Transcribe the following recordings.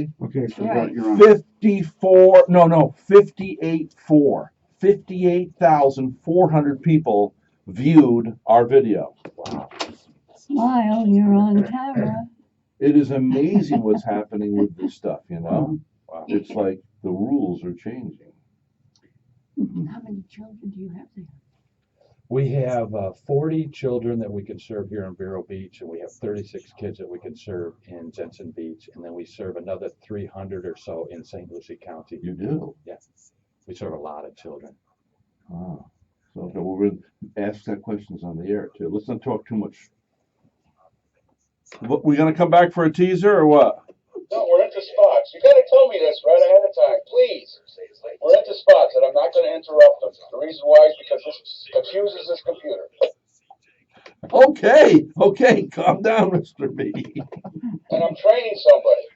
Beverly? Okay, so Right. you're on. 58,400 people viewed our video. Wow. Smile, you're on camera. It is amazing what's happening with this stuff, you know? Wow. It's like the rules are changing. How many children do you have there? We have 40 children that we can serve here in Vero Beach, and we have 36 kids that we can serve in Jensen Beach, and then we serve another 300 or so in St. Lucie County. You do? Yeah, we serve a lot of children. Oh. So okay, well, we're going to ask that questions on the air, too. Let's not talk too much. We going to come back for a teaser or what? No, we're into spots. You gotta tell me this right ahead of time, please. We're into spots, and I'm not gonna interrupt them. The reason why is because this confuses this computer. Okay, calm down, Mr. B. And I'm training somebody.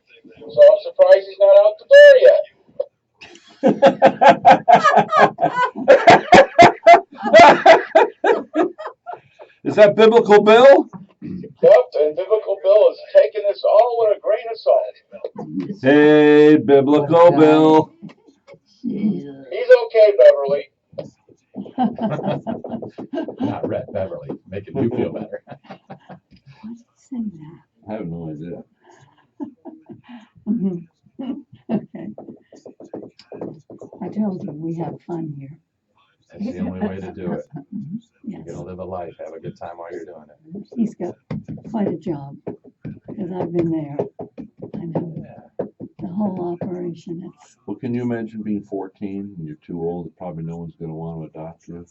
So I'm surprised he's not out the door yet. Is that Biblical Bill? Yep, and Biblical Bill is taking this all with a grain of salt. Hey, Biblical Bill. He's okay, Beverly. Not Rhett, Beverly, making you feel better. Say that. I have no idea. Okay. I told you we have fun here. That's the only way to do it. Yes. You're gonna live a life, have a good time while you're doing it. He's got quite a job because I've been there. I know Yeah. the whole operation. It's Well, can you imagine being 14 and you're too old? Probably no one's going to want to adopt you.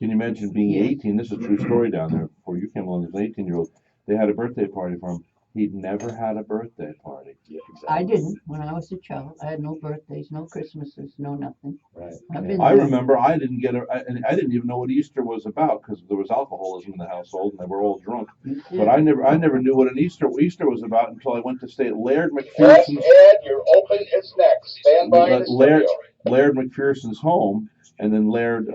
Can you imagine being 18? This is a true story down there. Before you came along, there's an 18-year-old. They had a birthday party for him. He'd never had a birthday party. Yeah, exactly. I didn't when I was a child. I had no birthdays, no Christmases, no nothing. Right. I've been I there. remember I didn't get and I didn't even know what Easter was about because there was alcoholism in the household and they were all drunk. But I never knew what an Easter was about until I went to stay at Laird Yes, McPherson's. Ed, you're open as next. Stand by in the studio. Laird McPherson's home, and then Laird,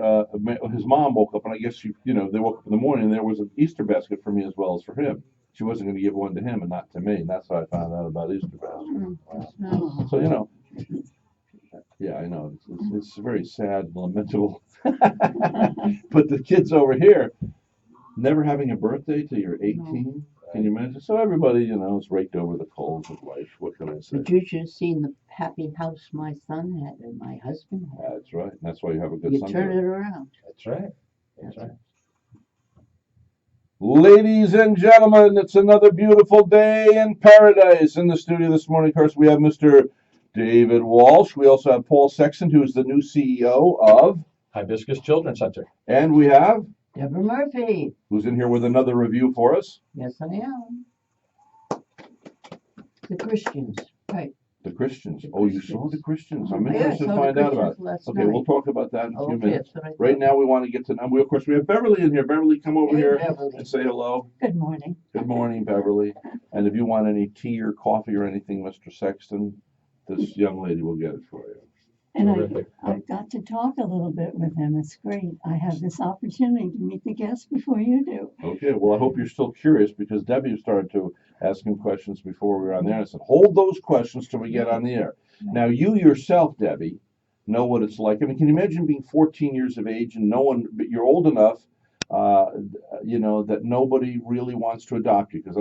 his mom woke up, and I guess they woke up in the morning, and there was an Easter basket for me as well as for him. She wasn't going to give one to him and not to me, and that's how I found out about Easter basket. oh, So yeah, I know it's very sad and lamentable. But the kids over here, never having a birthday till you're 18. Can you imagine? So everybody, is raked over the coals of life. What can I say? But you should have seen the happy house my son had and my husband had. That's right. That's why you have a good You Sunday. turn it around. That's right. That's right. Ladies and gentlemen, it's another beautiful day in paradise. In the studio this morning, of course, we have Mr. David Walsh. We also have Paul Sexton, who is the new CEO of, Hibiscus Children's Center. and we have, Deborah Murphy. who's in here with another review for us, Yes, I am. The Christians. Right. the Christians. The Oh, you saw the Christians. I'm Yeah, I interested to saw the find out about Christians it. last Okay, night. we'll talk about that in a few Okay, minutes. that's what I thought. Right now, we want to get to, of course, we have Beverly in here. Beverly, come over Hey, here Beverly. and say hello. good morning. Good morning, Beverly. And if you want any tea or coffee or anything, Mr. Sexton, this young lady will get it for you. And Terrific. I've got to talk a little bit with him. It's great. I have this opportunity to meet the guests before you do. Okay, well, I hope you're still curious because Debbie started to ask him questions before we were on there. I said, hold those questions till we get on the air. Now, you yourself, Debbie, know what it's like. I mean, can you imagine being 14 years of age and but you're old enough, that nobody really wants to adopt you because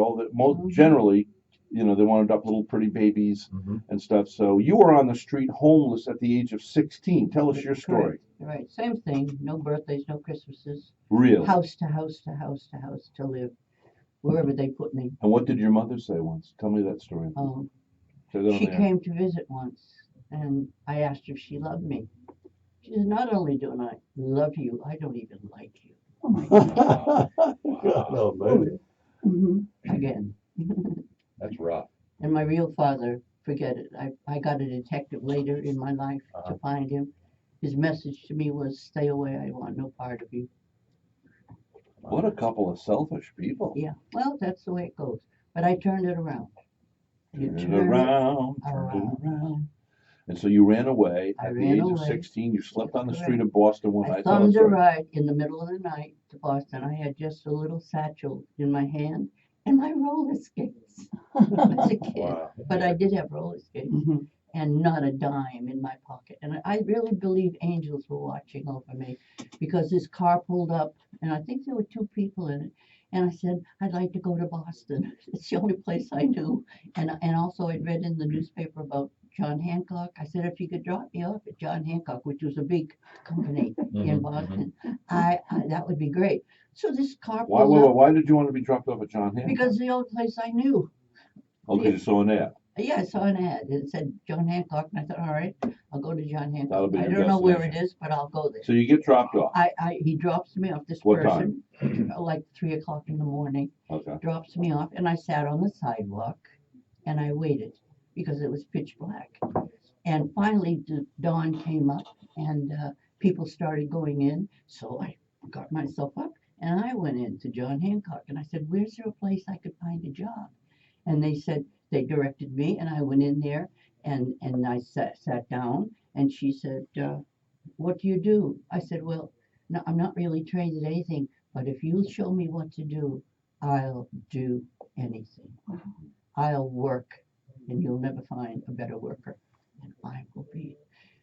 generally, they want to adopt little pretty babies and stuff. So you were on the street homeless at the age of 16. Tell us your story. Right. Same thing. No birthdays, no Christmases. Really? House to house to house to house to live. Wherever they put me. And what did your mother say once? Tell me that story. Say that on She the air. came to visit once, and I asked her if she loved me. She said, not only do I love you, I don't even like you. Oh my God. No, baby. Again. That's rough. And my real father, forget it. I got a detective later in my life to find him. His message to me was, stay away, I want no part of you. What a couple of selfish people. Yeah, well, that's the way it goes. But I turned it around. You Turn it turn it around, turn around. it around. And so you ran away I at the ran age of away. 16. You slept on the That's street of Boston one I night. Tell us thumbed a story. ride in the middle of the night to Boston. I had just a little satchel in my hand and my roller skates as a kid. Wow. But I did have roller skates Mhm. and not a dime in my pocket. And I really believe angels were watching over me because this car pulled up and I think there were two people in it. And I said, I'd like to go to Boston. It's the only place I knew. And also I'd read in the newspaper about John Hancock. I said, if you could drop me off at John Hancock, which was a big company in Mhm, Boston, I that would be great. So this car Why, pulled up why did you want to be dropped off at John Hancock? because the only place I knew. Oh, because you saw an ad. Yeah, I saw an ad. It said John Hancock, and I thought, all right, I'll go to John That'll Hancock. be I your don't know where it destination. is, but I'll go there. So you get dropped off. He drops me off. This What person, like 3 o'clock in the morning, Okay. drops me off, and I sat on the sidewalk, and I waited because it was pitch black. And finally, the dawn came up, and people started going in. So I got myself up, and I went in to John Hancock, and I said, "Where's there a place I could find a job?" And they said they directed me, and I went in there, and I sat down, and she said, "What do you do?" I said, "Well, no, I'm not really trained at anything, but if you'll show me what to do, I'll do anything. I'll work, and you'll never find a better worker than I will be."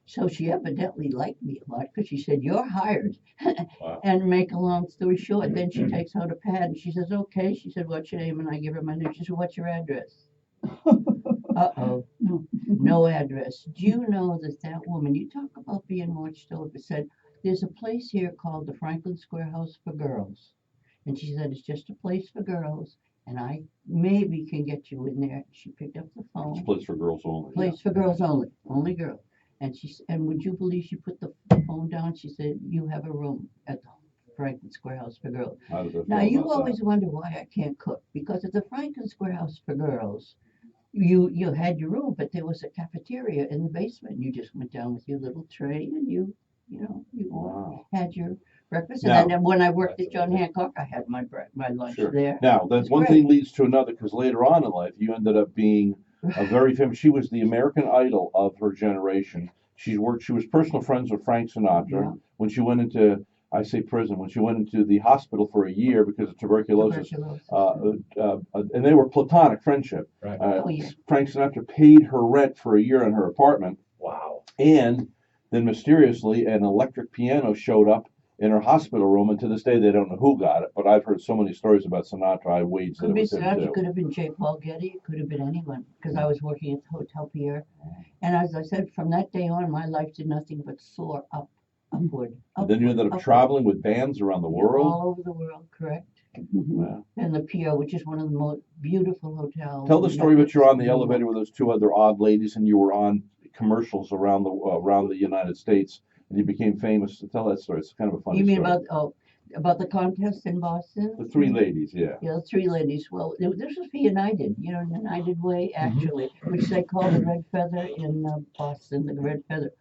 So she evidently liked me a lot because she said, "You're hired." Wow. And make a long story short, then she takes out a pad and she says, "Okay." She said, "What's your name?" And I give her my name. She said, "What's your address?" Uh-oh, No. no address. Do you know that that woman, you talk about being watched over, said, "There's a place here called the Franklin Square House for Girls." And she said, "It's just a place for girls, and I maybe can get you in there." She picked up the It's phone. a place for girls only. Place for girls only, only girls. And and would you believe she put the phone down? She said, "You have a room at the Franklin Square House for Girls." Yeah. How did I Now feel you about that? always wonder why I can't cook because at the Franklin Square House for Girls, you had your room, but there was a cafeteria in the basement. You just went down with your little tray and you Wow. had your breakfast. Now- And then when I worked That's at John amazing. Hancock, I had my lunch Sure. there. Now, that It's one great. thing leads to another because later on in life, you ended up being a very famous. She was the American Idol of her generation. She was personal friends with Frank Sinatra. Yeah. When she went into, I say prison, when she went into the hospital for a year because of tuberculosis, and they were platonic friendship. Right. Oh, yeah. Frank Sinatra paid her rent for a year in her apartment, Wow. and then mysteriously an electric piano showed up in her hospital room, and to this day they don't know who got it. But I've heard so many stories about Sinatra. I waged that Could it be was him Sinatra, too. could have been J. Paul Getty, it could have been anyone, because I was working at the Hotel Pierre. And as I said, from that day on, my life did nothing but soar upward. And then you ended up upward. traveling with bands around the world. All over the world, correct. Mhm. Yeah. And the Pierre, which is one of the most beautiful hotels. Tell the in story about you're on the New York. elevator with those two other odd ladies, and you were on commercials around the United States, and you became famous. Tell that story. It's kind of a funny You mean story. about the contest in Boston? The three ladies, yeah. Yeah, the three ladies. Well, this was for United, United Way, actually, which they call the Red Feather in Boston, the Red Feather.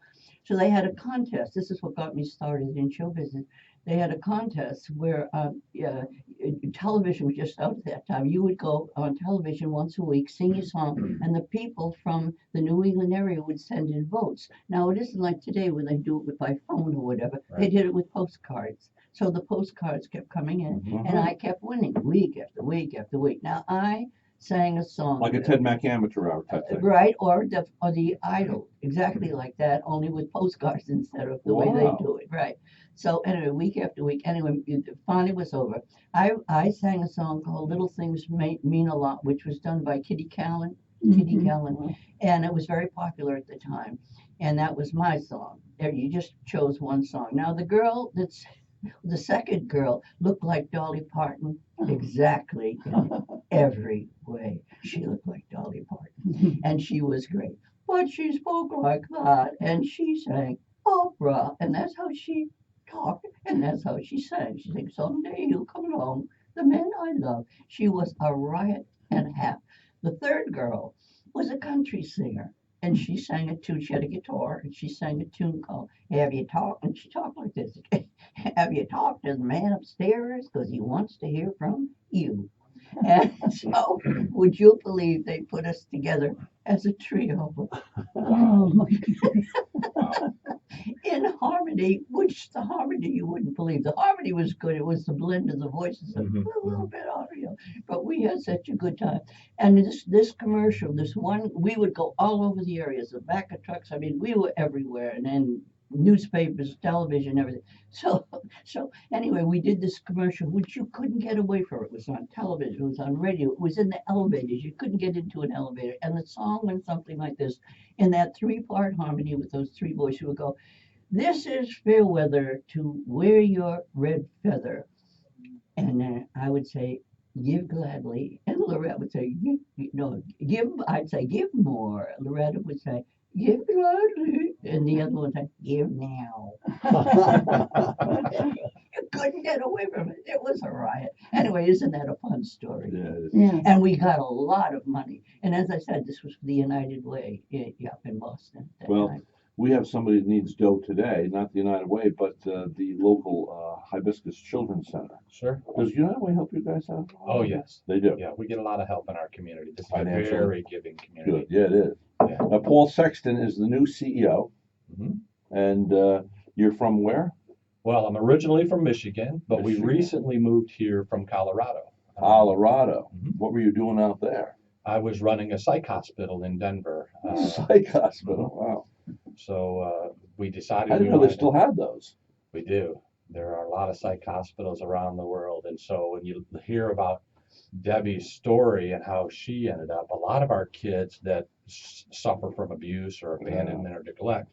So they had a contest. This is what got me started in show business. They had a contest where television was just out at that time. You would go on television once a week, sing your song, and the people from the New England area would send in votes. Now, it isn't like today where they do it by phone or whatever. They Right. did it with postcards. So the postcards kept coming in, Mhm. and I kept winning week after week after week. Now, I sang a song. Like a Ted Mack amateur hour type thing. Right, or the Idol, exactly like that, only with postcards instead of the way Wow. they do it, right? So anyway, week after week, anyway, it finally was over. I sang a song called "Little Things Mean a Lot," which was done by Kitty Callan, Mhm. and it was very popular at the time. And that was my song. You just chose one song. Now the second girl looked like Dolly Parton exactly in every way. She looked like Dolly Parton, and she was great. But she spoke like that, and she sang opera, and that's how she talked, and that's how she sang. She sang, "Someday you'll come along, the man I love." She was a riot and a half. The third girl was a country singer, and she sang a tune. She had a guitar, and she sang a tune called "Have You Talked?" And she talked like this: "Have you talked to the man upstairs? 'Cause he wants to hear from you." And so, would you believe they put us together as a trio? Oh my God. in harmony, which the harmony you wouldn't believe. The harmony was good. It was the blend of the voices, a little bit audio, but we had such a good time. And this commercial, this one, we would go all over the areas, the back of trucks. I mean, we were everywhere, and then newspapers, television, everything. So anyway, we did this commercial, which you couldn't get away from. It was on television, it was on radio, it was in the elevators. You couldn't get into an elevator, and the song went something like this. In that three-part harmony with those three voices, would go, "This is fair weather to wear your red feather." And I would say, "Give gladly." And Loretta would say, give, I'd say, "Give more." Loretta would say, "Give gladly." And the other one would say, "Give now." You couldn't get away from it. It was a riot. Anyway, isn't that a fun story? Yeah, it is. Yeah. And we got a lot of money. And as I said, this was the United Way up in Boston. That Well, night. we have somebody that needs dough today, not the United Way, but the local Hibiscus Children's Center. Sure. Does United Way help you guys out? Oh, yes. They do. Yeah, we get a lot of help in our community. This is a Financially. very giving Good. community. Yeah, it is. Yeah. Now, Paul Sexton is the new CEO, Mhm. and you're from where? Well, I'm originally from Michigan, but we Michigan. recently moved here from Colorado. Colorado. Mhm. What were you doing out there? I was running a psych hospital in Denver. Psych hospital. Wow. So we decided I didn't we know they wanted still had those. We do. There are a lot of psych hospitals around the world. And so when you hear about Debbie's story and how she ended up, a lot of our kids that suffer from abuse or abandonment or neglect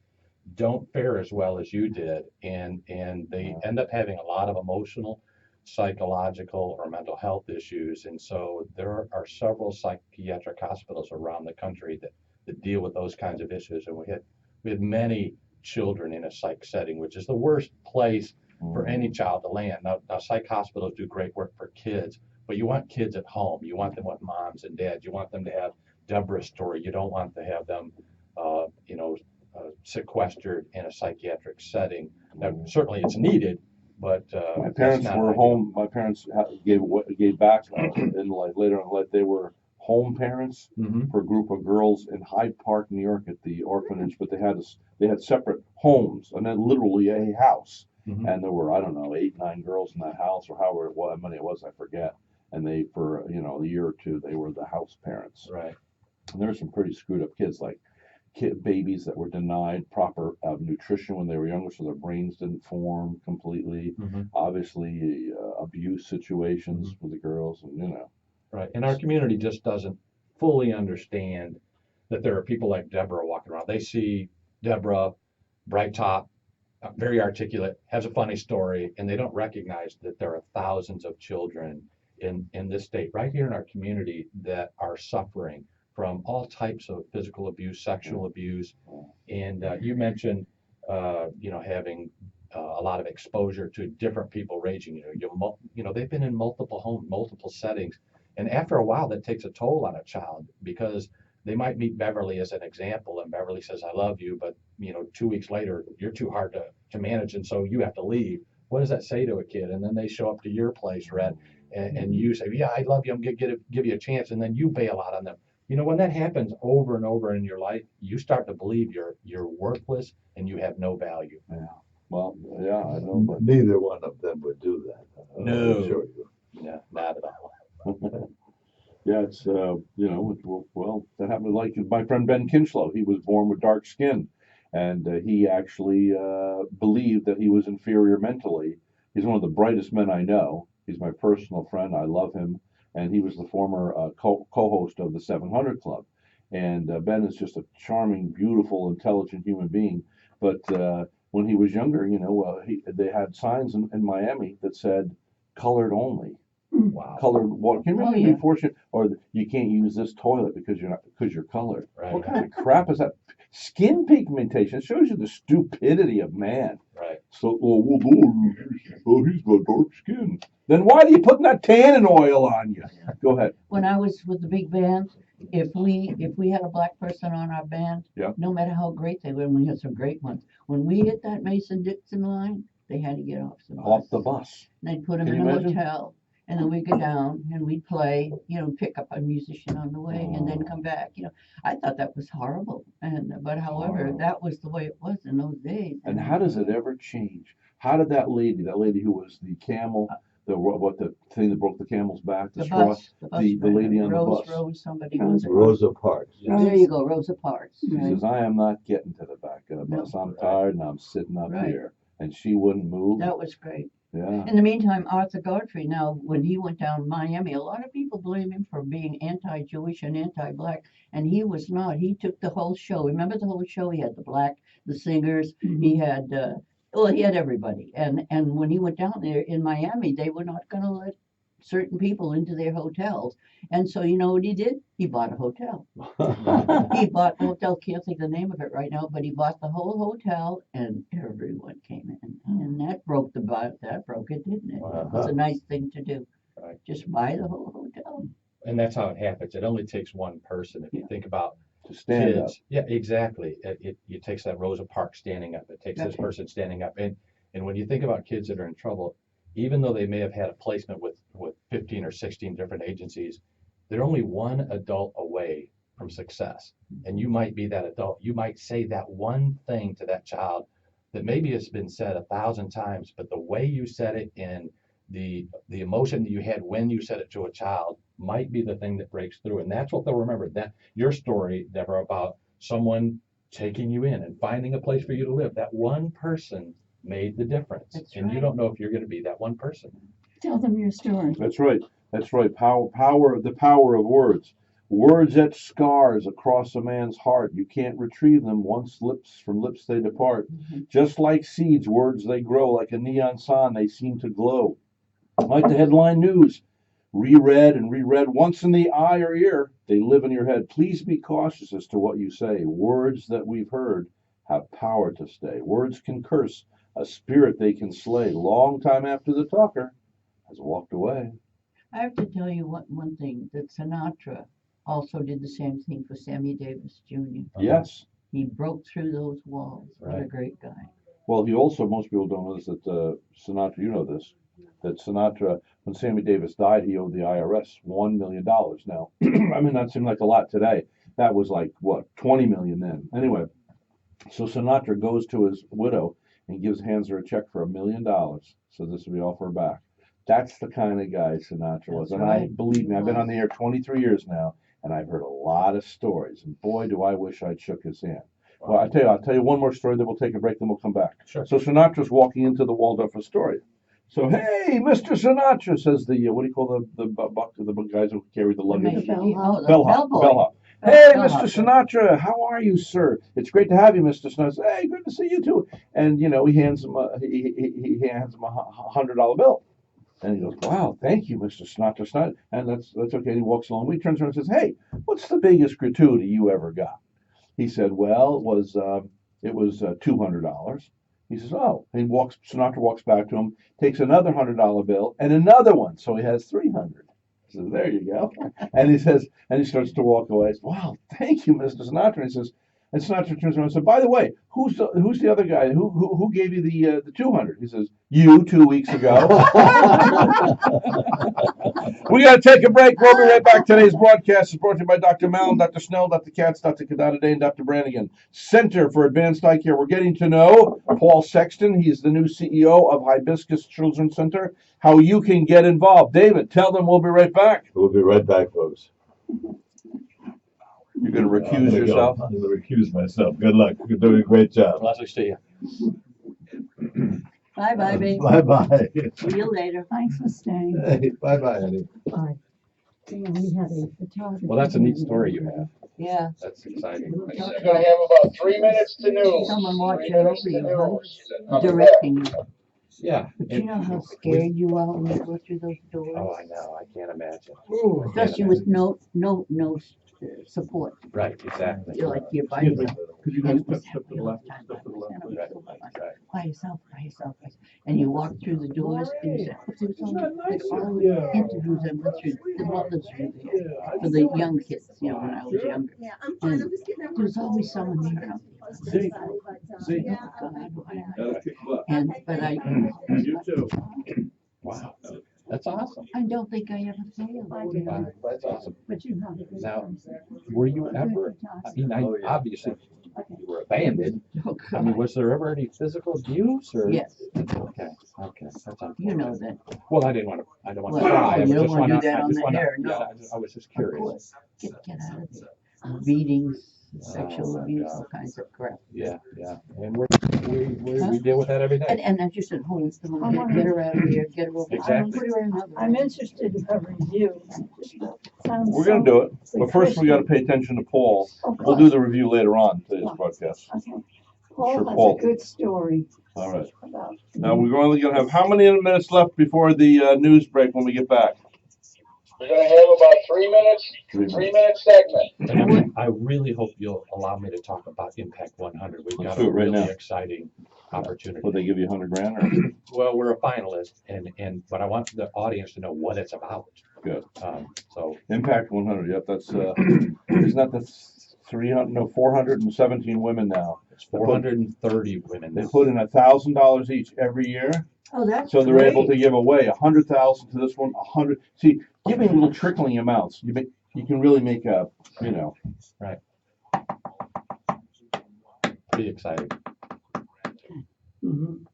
don't fare as well as you did. And they end up having a lot of emotional, psychological, or mental health issues. And so there are several psychiatric hospitals around the country that deal with those kinds of issues. And we had many children in a psych setting, which is the worst place for any child to land. Now, psych hospitals do great work for kids, but you want kids at home. You want them with moms and dads. You want them to have Deborah's story. You don't want to have them, sequestered in a psychiatric setting. Now, certainly it's needed, but My parents that's not were ideal. home. My parents gave back in life. Later in life, they were home parents Mhm. for a group of girls in Hyde Park, New York, at the orphanage. But they had separate homes, and then literally a house. Mhm. And there were, I don't know, 8, 9 girls in that house, or however how many it was, I forget. And they, for a year or two, they were the house parents. Right. And there were some pretty screwed up kids, like babies that were denied proper nutrition when they were younger, so their brains didn't form completely. Mhm. Obviously, abuse situations with the girls, and Right. And our community just doesn't fully understand that there are people like Deborah walking around. They see Deborah, bright top, very articulate, has a funny story, and they don't recognize that there are thousands of children in this state, right here in our community, that are suffering from all types of physical abuse, sexual abuse. And you mentioned, having a lot of exposure to different people raging. They've been in multiple homes, multiple settings. And after a while, that takes a toll on a child, because they might meet Beverly as an example, and Beverly says, "I love you," but 2 weeks later, you're too hard to manage, and so you have to leave. What does that say to a kid? And then they show up to your place, Rhett, and you say, "Yeah, I love you. I'm gonna give you a chance," and then you bail out on them. When that happens over and over in your life, you start to believe you're worthless and you have no value. well, yeah, I know, but Neither one of them would do that. No. I'll assure you. No, not at all. yeah, it's well, that happened like my friend Ben Kinchlow. He was born with dark skin, and he actually believed that he was inferior mentally. He's one of the brightest men I know. He's my personal friend. I love him. And he was the former co-host of the 700 Club. And Ben is just a charming, beautiful, intelligent human being. But when he was younger, they had signs in Miami that said "colored only." Wow. Colored water. Can you Oh, imagine yeah. being fortunate, or you can't use this toilet because you're colored? Right. What kind of crap is that? Skin pigmentation. It shows you the stupidity of man. Right. So, he's got dark skin. Then why are you putting that tannin oil on you? Go ahead. When I was with the big band, if we had a black person on our band, Yeah. no matter how great they were, and we had some great ones, when we hit that Mason-Dixon line, they had to get off the bus. Off the bus. They'd put them Can in you a imagine? hotel, And then we'd go down and we'd play, pick up a musician on the way and then come back. I thought that was horrible. But however, that was the way it was in those days. And how does it ever change? How did that lady who was the camel, the thing that broke the camel's back, the straw, the bus the lady on the Rose, bus. Rose, somebody Rose. was it? Rosa Parks. There you go, Rosa Parks. She Right. says, I am not getting to the back of the No. bus. I'm tired and I'm sitting up Right. here. And she wouldn't move. That was great. Yeah. In the meantime, Arthur Godfrey, now, when he went down to Miami, a lot of people blame him for being anti-Jewish and anti-black, and he was not. He took the whole show. Remember the whole show? He had the black, the singers. He had, he had everybody. And when he went down there in Miami, they were not going to let certain people into their hotels. And so you know what he did? He bought a hotel. He bought a hotel, can't think of the name of it right now, but he bought the whole hotel and everyone came in. And that broke it, didn't it? It was a nice thing to do. Right. Just buy the whole hotel. And that's how it happens. It only takes one person. If you think about To stand up. kids, yeah, exactly. It takes that Rosa Parks standing up. It takes this Okay. person standing up. And when you think about kids that are in trouble, even though they may have had a placement with 15 or 16 different agencies, they're only one adult away from success. And you might be that adult. You might say that one thing to that child that maybe has been said 1,000 times, but the way you said it and the emotion that you had when you said it to a child might be the thing that breaks through. And that's what they'll remember. That your story, Deborah, about someone taking you in and finding a place for you to live. That one person made the difference. That's and you right. don't know if you're going to be that one person. Tell them your story. That's right. That's right. The power of words. Words etch scars across a man's heart. You can't retrieve them once from lips they depart. Just like seeds, words they grow. Like a neon sign, they seem to glow. Like the headline news. Reread and reread once in the eye or ear. They live in your head. Please be cautious as to what you say. Words that we've heard have power to stay. Words can curse. A spirit they can slay. Long time after the talker has walked away. I have to tell you one thing, that Sinatra also did the same thing for Sammy Davis Jr. Yes. He broke through those walls. What a Right. great guy. Well, he also, most people don't know this, that Sinatra, you know this, that Sinatra, when Sammy Davis died, he owed the IRS $1 million. Now, I mean, that seemed like a lot today. That was like, what, 20 million then. Anyway, so Sinatra goes to his widow and hands her a check for $1 million. So this will be all for her back. That's the kind of guy Sinatra was. That's And I right. believe me, He I've been was. on the air 23 years now, and I've heard a lot of stories. And boy, do I wish I'd shook his hand. Well, I'll tell you one more story, then we'll take a break, then we'll come back. Sure. So Sinatra's walking into the Waldorf Astoria. So, hey, Mr. Sinatra, says the, what do you call the guys who carry the luggage? The Bellhop. bellboy. Hey, Bellhop. Mr. Sinatra, how are you, sir? It's great to have you, Mr. Sinatra. Hey, good to see you too. And you know, he hands him he hands him $100 bill, and he goes, "Wow, thank you, Mr. Sinatra." And that's okay. And he walks along. He turns around and says, "Hey, what's the biggest gratuity you ever got?" He said, "Well, it was $200." He says, "Oh," and Sinatra walks back to him, takes another $100 bill and another one, so he has 300. He says, "There you go." And he says, and he starts to walk away. He says, "Wow, thank you, Mr. Sinatra." And he says, and Sinatra turns around and says, "By the way, who's the other guy? Who gave you the 200?" He says, "You 2 weeks ago." We got to take a break. We'll be right back. Today's broadcast is brought to you by Dr. Mallon, Dr. Snell, Dr. Katz, Dr. Kadada Day, and Dr. Brannigan. Center for Advanced Eye Care. We're getting to know Paul Sexton. He's the new CEO of Hibiscus Children's Center. How you can get involved. David, tell them we'll be right back. We'll be right back, folks. You're going to recuse yourself? I'm going to recuse myself. Good luck. You're doing a great job. Blessings to you. Bye-bye, baby. Bye-bye. See you later. Thanks for staying. Hey, bye-bye, honey. Bye. Yeah, we had a photographer. Well, that's a neat story you have. Yeah. That's exciting. We're gonna have about 3 minutes to news. Someone 3 watching minutes over to you, huh? news. Coming back. Directing you. Yeah. But you know how scared you are when you go through those doors? Oh, I know. I can't imagine. Especially with no support. Right, exactly. You're like you're by yourself. Could you And guys it was step to the happening all left, the time. step to the left, Right, right. By yourself. And you walk through the doors and you say, "Oh, there was all the interviews I went through, the mothers were there for the young kids, when I was younger. Yeah, I'm fine. And I'm just getting everything. there's always someone there. See, see. Yeah. Oh, God, why not? That'll kick butt. But I, You too. Wow. That's awesome. I don't think I ever failed. I did. Wow, that's awesome. But you have a good Now, person. Were you Good ever, for I mean, Oh, yeah. obviously Okay. you were abandoned. Oh, I mean, God. was there ever any physical abuse or? Yes, Okay, that's unfortunate. you know that. Well, I didn't want to, I don't want to Well, pry. I you was don't just wanna do wanna- that I on just the wanna- air, yeah, no. I was just Of curious. course. Get out of there. Beatings, sexual my abuse, God. all kinds of crap. Yeah. And we deal with that every day. And as you said, hold on, get her out of here, get her over. Exactly. Put her in another I'm room. interested in her review. Sounds We're gonna so do it, but first we gotta refreshing. pay attention to Paul. Of We'll do course. the review later on today's Yeah. broadcast. Okay. Sure, Paul has Paul. a good story All right. about. Now, we're only gonna have how many minutes left before the news break when we get back? We're gonna have about 3 minutes, 3 minute segment. And I really hope you'll allow me to talk about Impact 100. We've Let's got do a it right really now. exciting opportunity. Would they give you $100,000 or? Well, we're a finalist, but I want the audience to know what it's about. Good. So Impact 100, yep, that's, isn't that the 417 women now? it's 430 women. They put in $1,000 each every year, Oh, that's so they're able to great. give away 100,000 to this one, 100. See, giving little trickling amounts, you can really make a, you know. Pretty exciting. Mhm.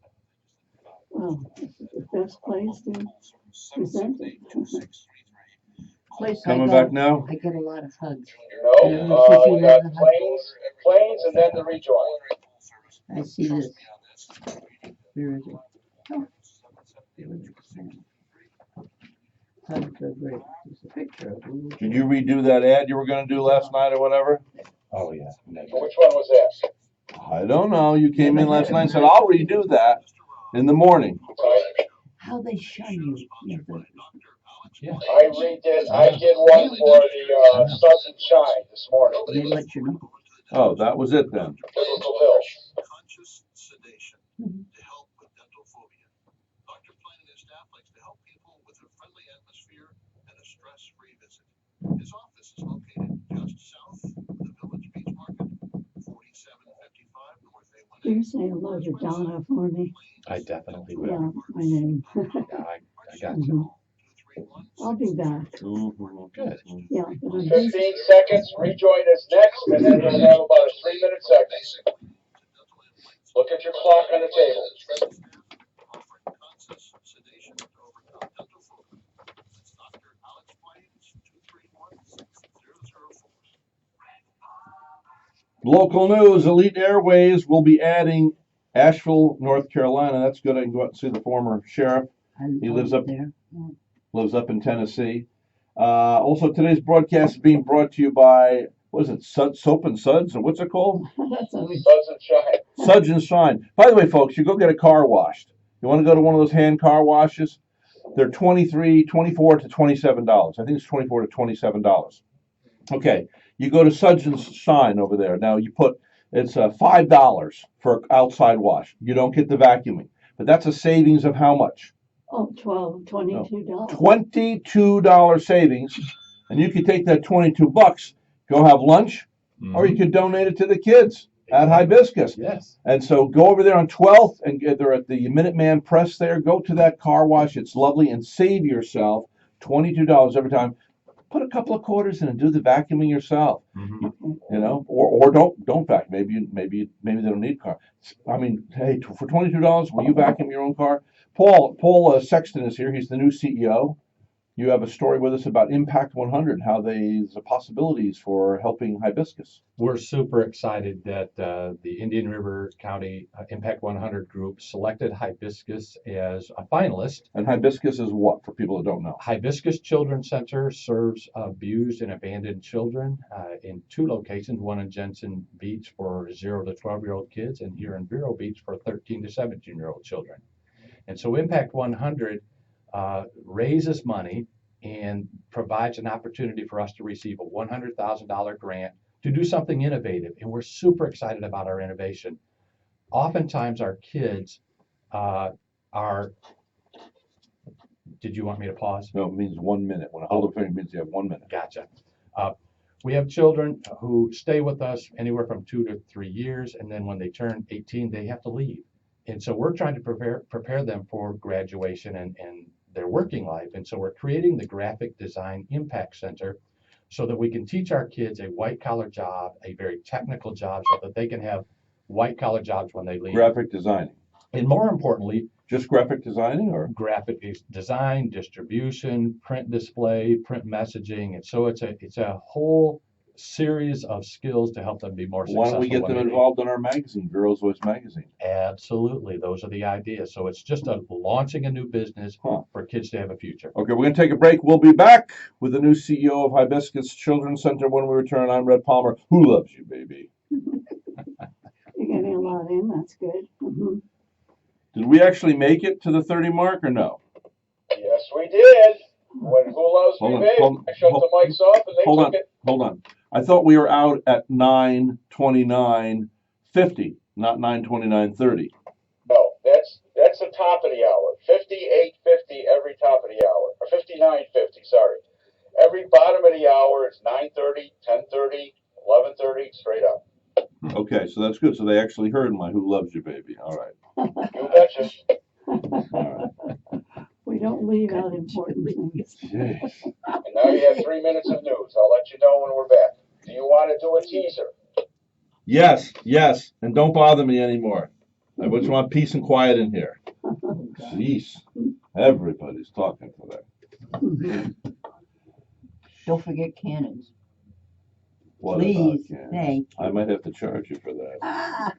Well, this is the best place to present it. Place I Coming go, back now? I get a lot of hugs. No, Yeah, we got planes, and then the rejoin. I see this. Where is it? Oh. There it is. Hugs are great. There's a picture of them. Did you redo that ad you were gonna do last night or whatever? Oh, yeah. Which one was that? I don't know, you came in last night and said, I'll redo that in the morning. Right? How they shun you. Yeah. I did one for the Suns and Shine this morning. They let you know. Oh, that was it then. Biblical Bills. Conscious sedation to help with dental phobia. Dr. Plain and his staff likes to help people with a friendly atmosphere and a stress-free visit. His office is located just south of the Village Beach Market, 4755 North A1. You say hello to Donna for me. I definitely Yeah, will. my name. Yeah, I got you. Mhm. I'll be back. Good. Yeah, but I'm busy. 15 seconds, rejoin us next, and then we'll have about a 3 minute segment. Look at your clock on the table. Offering conscious sedation to overcome dental phobia. That's Dr. Alex Plains, 231-6004. Local news, Elite Airways will be adding Asheville, North Carolina. That's good. I can go out and see the former sheriff. He lives up there. in Tennessee. Also, today's broadcast is being brought to you by, what is it, Soap and Suds, or what's it called? That's always. Suns and Shine. Suds and Shine. By the way, folks, you go get a car washed. You want to go to one of those hand car washes? They're $24 to $27. I think it's $24 to $27. Okay, you go to Suds and Shine over there. Now it's $5 for an outside wash. You don't get the vacuuming, but that's a savings of how much? Oh, $22. $22 savings, and you could take that $22, go have lunch, or you could donate it to the kids at Hibiscus. Yes. And so go over there on 12th, and they're at the Minuteman Press there. Go to that car wash. It's lovely, and save yourself $22 every time. Put a couple of quarters in and do the vacuuming yourself. You know, or don't vacuum. Maybe they don't need a car. I mean, hey, for $22, will you vacuum your own car? Paul Sexton is here. He's the new CEO. You have a story with us about Impact 100, how the possibilities for helping Hibiscus. We're super excited that the Indian River County Impact 100 group selected Hibiscus as a finalist. And Hibiscus is what, for people that don't know? Hibiscus Children's Center serves abused and abandoned children in 2 locations, one in Jensen Beach for 0 to 12-year-old kids, and here in Vero Beach for 13 to 17-year-old children. And so Impact 100 raises money and provides an opportunity for us to receive a $100,000 grant to do something innovative. And we're super excited about our innovation. Oftentimes our kids are, did you want me to pause? No, it means 1 minute. When I hold a finger, it means you have 1 minute. Gotcha. We have children who stay with us anywhere from 2 to 3 years, and then when they turn 18, they have to leave. And so we're trying to prepare them for graduation and their working life. And so we're creating the Graphic Design Impact Center so that we can teach our kids a white collar job, a very technical job, so that they can have white collar jobs when they leave. Graphic designing. And more importantly, Just graphic designing, or? graphic design, distribution, print display, print messaging. And so it's a whole series of skills to help them be more successful. Why don't we get when them they leave. involved in our magazine, Girls Voice Magazine? Absolutely. Those are the ideas. So it's just launching a new business Huh. for kids to have a future. Okay, we're going to take a break. We'll be back with the new CEO of Hibiscus Children's Center when we return. I'm Rhett Palmer. Who loves you, baby? You're getting a lot in, that's good. Mhm. Did we actually make it to the 30 mark or no? Yes, we did. When Who Loves Hold Me, on, Babe, hold- I shut hold- the mics off and they hold took on. it. Hold on. I thought we were out at 9:29:50, not 9:29:30. No, that's the top of the hour. 58:50 every top of the hour, or 59:50. Sorry. Every bottom of the hour is 9:30, 10:30, 11:30, straight up. Okay, so that's good. So they actually heard my Who Loves You, Baby. All right. You betcha. All right. We don't leave out important things. Jeez. And now you have 3 minutes of news. I'll let you know when we're back. Do you want to do a teaser? Yes, yes. And don't bother me anymore. I just want peace and quiet in here. Jeez. Everybody's talking today. Don't forget cannons. What Please, about cans? thank I might have to charge you for that. Ah.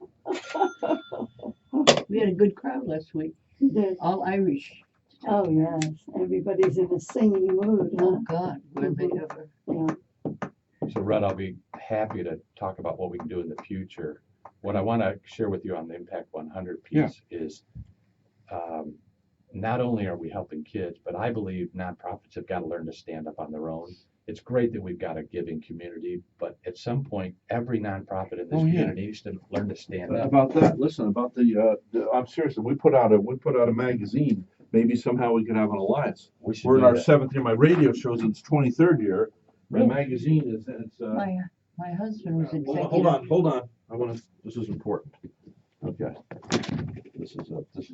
We had a good crowd last week, There's- all Irish. Oh, yes, everybody's in a singing mood, huh? Oh, God, were they ever. Yeah. So, Rhett, I'll be happy to talk about what we can do in the future. What I want to share with you on the Impact 100 piece is not only are we helping kids, but I believe nonprofits have got to learn to stand up on their own. It's great that we've got a giving community, but at some point, every nonprofit in this Oh, yeah. community needs to learn to stand up. About that, listen, about the I'm serious, we put out a magazine. Maybe somehow we could have an alliance. We should We're in do our that. 7th year. My radio shows its 23rd year. My Really? magazine is My husband was hold executive. on. This is important. Okay.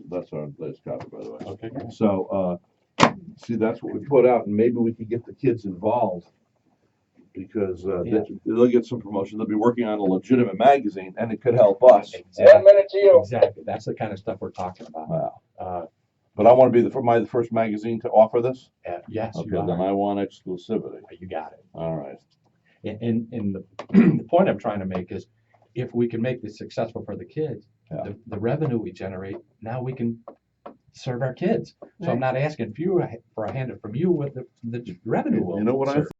That's our latest copy, by the way. Okay, great. So, see, that's what we put out, and maybe we could get the kids involved because Yeah. they'll get some promotion. They'll be working on a legitimate magazine, and it could help us. 1 Exactly. minute to you. Exactly. That's the kind of stuff we're talking about. Wow. Uh, But I want to be the first magazine to offer this. yes, Okay, you then are. I want exclusivity. You got it. All right. And the point I'm trying to make is if we can make this successful for the kids, Yeah. the revenue we generate, now we can serve our kids. So I'm not asking for a handout from you, what the revenue will You know what I serve.